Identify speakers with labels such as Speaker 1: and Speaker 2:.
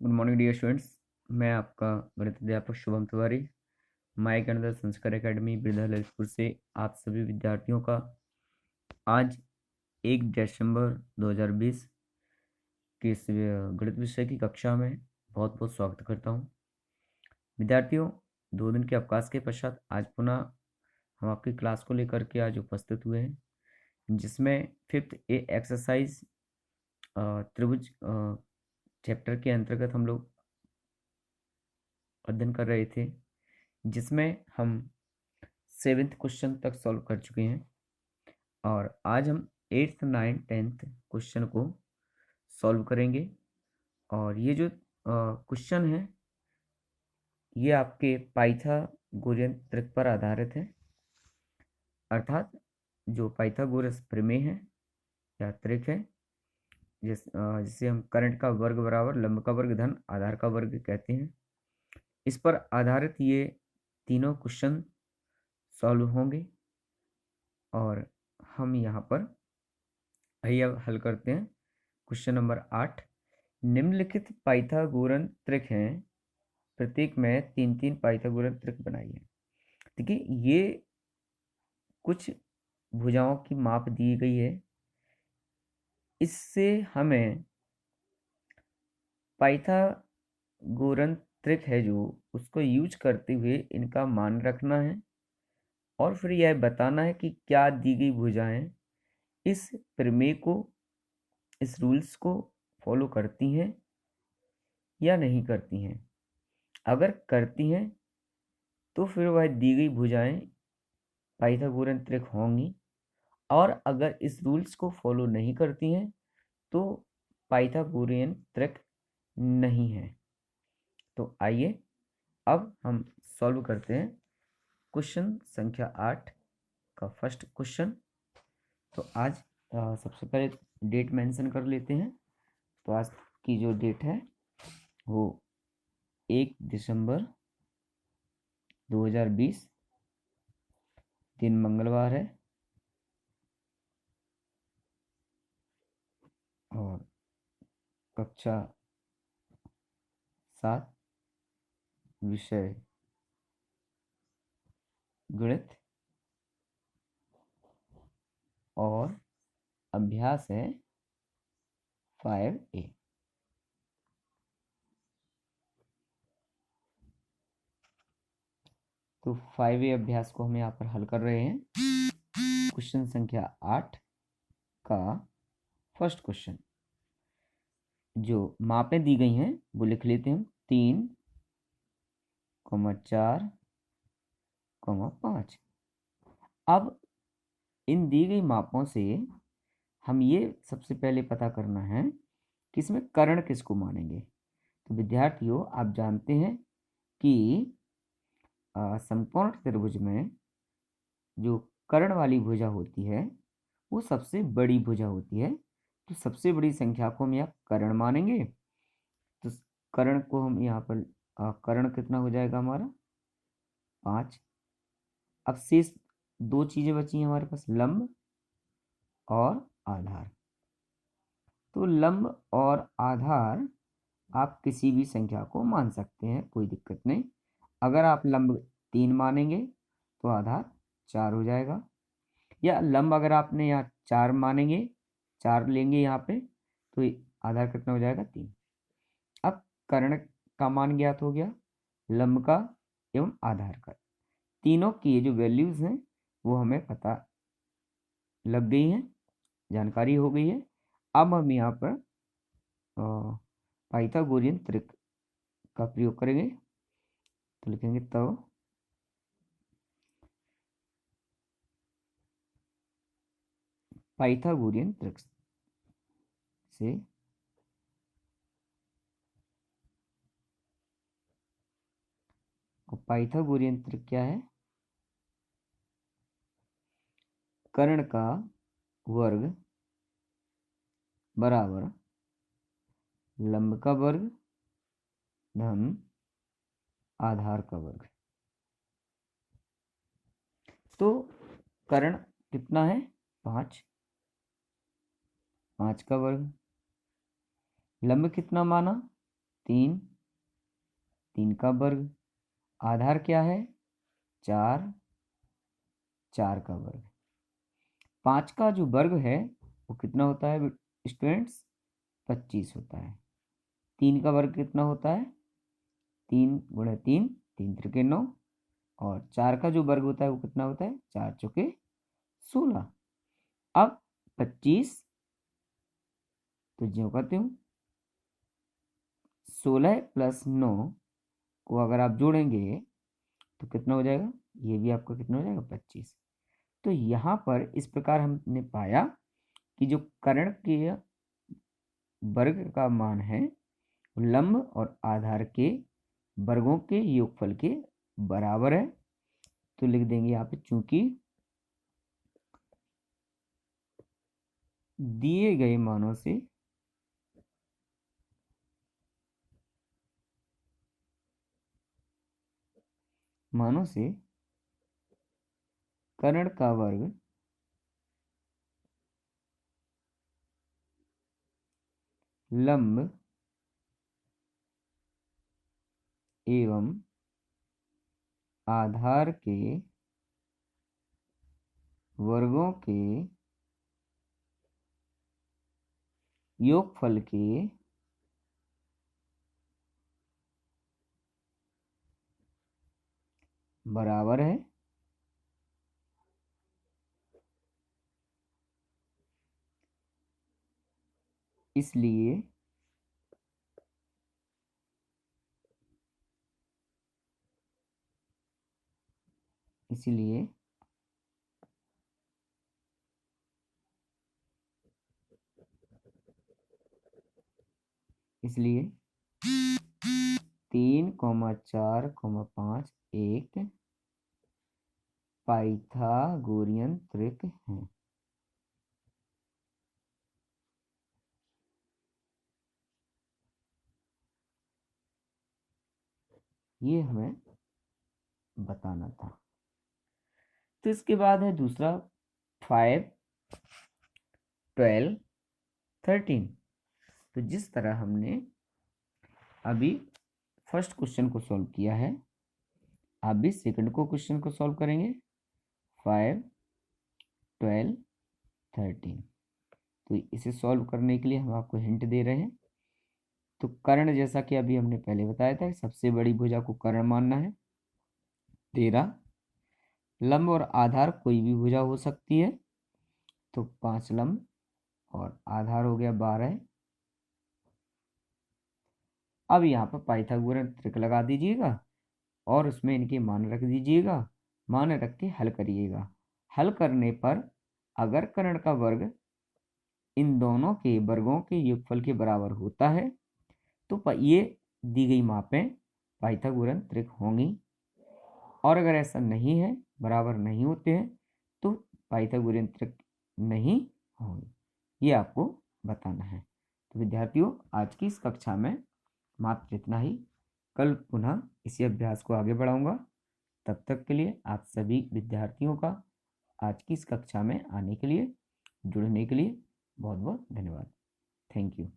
Speaker 1: Good morning dear students. मैं आपका गणित अध्यापक शुभम तिवारी माय गणित संस्कार एकेडमी बिरधा ललितपुर से आप सभी विद्यार्थियों का आज 1 दिसंबर 2020 के इस गणित विषय की कक्षा में बहुत बहुत स्वागत करता हूं। विद्यार्थियों, 2 दिन के अवकाश के पश्चात आज पुनः हम आपकी क्लास को लेकर के आज उपस्थित हुए हैं, जिसमें 5th ए एक्सरसाइज त्रिभुज चैप्टर के अंतर्गत हम लोग अध्ययन कर रहे थे, जिसमें हम 7th क्वेश्चन तक सॉल्व कर चुके हैं और आज हम 8th 9th 10th क्वेश्चन को सॉल्व करेंगे। और ये जो क्वेश्चन है ये आपके पाइथागोरियन त्रिक पर आधारित है, अर्थात जो पाइथागोरस प्रमेय है या त्रिक है जिसे हम करंट का वर्ग बराबर लंब का वर्ग धन आधार का वर्ग कहते हैं। इस पर आधारित ये तीनों क्वेश्चन सॉल्व होंगे और हम यहाँ पर आइए अब हल करते हैं। क्वेश्चन नंबर 8, निम्नलिखित पाइथागोरन त्रिक हैं, प्रत्येक में 3-3 पाइथागोरन त्रिक बनाइए। देखिए, ये कुछ भुजाओं की माप दी गई है, इससे हमें पाइथागोरन त्रिक है जो उसको यूज करते हुए इनका मान रखना है और फिर यह बताना है कि क्या दी गई भुजाएं इस प्रमेय को, इस रूल्स को फॉलो करती हैं या नहीं करती हैं। अगर करती हैं तो फिर वह दी गई भुजाएं पाइथागोरन त्रिक होंगी, और अगर इस रूल्स को फॉलो नहीं करती हैं तो पाइथागोरियन त्रिक नहीं है। तो आइए अब हम सॉल्व करते हैं क्वेश्चन संख्या 8 का फर्स्ट क्वेश्चन। तो आज सबसे पहले डेट मेंशन कर लेते हैं। तो आज की जो डेट है वो 1 दिसंबर 2020, दिन मंगलवार है और कक्षा 7, विषय गणित और अभ्यास है 5A। तो 5A अभ्यास को हम यहाँ पर हल कर रहे हैं। क्वेश्चन संख्या 8 का फर्स्ट क्वेश्चन, जो मापें दी गई हैं वो लिख लेते हैं हम। 3, 4, 5। अब इन दी गई मापों से हम ये सबसे पहले पता करना है कि इसमें कर्ण किसको मानेंगे। तो विद्यार्थियों, आप जानते हैं कि समकोण त्रिभुज में जो कर्ण वाली भुजा होती है वो सबसे बड़ी भुजा होती है। तो सबसे बड़ी संख्या को हम यहाँ कर्ण मानेंगे। तो कर्ण को हम यहाँ पर कर्ण कितना हो जाएगा हमारा 5। अब शेष 2 चीजें बची हैं हमारे पास, लंब और आधार। तो लंब और आधार आप किसी भी संख्या को मान सकते हैं, कोई दिक्कत नहीं। अगर आप लंब 3 मानेंगे तो आधार 4 हो जाएगा, या लंब अगर आपने यहाँ 4 मानेंगे, 4 लेंगे यहाँ पे, तो आधार कितना हो जाएगा 3। अब कर्ण का मान ज्ञात हो गया, लंब का एवं आधार का, तीनों की जो वैल्यूज हैं वो हमें पता लग गई हैं, जानकारी हो गई है। अब हम यहाँ पर पाइथागोरियन त्रिक का प्रयोग करेंगे। तो लिखेंगे तो पाइथागोरियन त्रिक से पाइथागोरियन त्रिक क्या है, कर्ण का वर्ग बराबर लंब का वर्ग धन आधार का वर्ग। तो कर्ण कितना है 5, 5 का वर्ग। लंब कितना माना 3, 3 का वर्ग, आधार क्या है 4, 4 का वर्ग। 5 का जो वर्ग है वो कितना होता है स्टूडेंट्स 25 होता है। 3 का वर्ग कितना होता है 3 गुणे 3, 3 त्रिके 9, और 4 का जो वर्ग होता है वो कितना होता है 4 चौके 16। अब 25 तो ज्यों करते हूँ 16 प्लस 9 को अगर आप जोड़ेंगे तो कितना हो जाएगा, ये भी आपका कितना हो जाएगा 25। तो यहाँ पर इस प्रकार हमने पाया कि जो कर्ण के वर्ग का मान है लंब और आधार के वर्गों के योगफल के बराबर है। तो लिख देंगे यहाँ पे चूंकि दिए गए मानों से कर्ण का वर्ग लंब एवं आधार के वर्गों के योगफल के बराबर है। इसलिए इसलिए इसलिए 3, 4, 5 एक पाइथागोरियन त्रिक है। ये हमें बताना था। तो इसके बाद है दूसरा 5, 12, 13। तो जिस तरह हमने अभी फर्स्ट क्वेश्चन को सॉल्व किया है, आप भी सेकंड को क्वेश्चन को सॉल्व करेंगे 5, 12, 13। तो इसे सॉल्व करने के लिए हम आपको हिंट दे रहे हैं। तो कर्ण जैसा कि अभी हमने पहले बताया था सबसे बड़ी भुजा को कर्ण मानना है 13। लंब और आधार कोई भी भुजा हो सकती है, तो 5 लंब और आधार हो गया 12। अब यहाँ पर पाइथागोरस त्रिक लगा दीजिएगा और उसमें इनके मान रख दीजिएगा, मान रख के हल करिएगा। हल करने पर अगर कर्ण का वर्ग इन दोनों के वर्गों के योगफल के बराबर होता है तो ये दी गई मापें पाइथागोरस त्रिक होंगी, और अगर ऐसा नहीं है, बराबर नहीं होते हैं, तो पाइथागोरियन त्रिक नहीं होंगे। ये आपको बताना है। तो विद्यार्थियों आज की इस कक्षा में मात्र इतना ही। कल पुनः इसी अभ्यास को आगे बढ़ाऊंगा। तब तक के लिए आप सभी विद्यार्थियों का आज की इस कक्षा में आने के लिए, जुड़ने के लिए बहुत बहुत धन्यवाद। Thank you.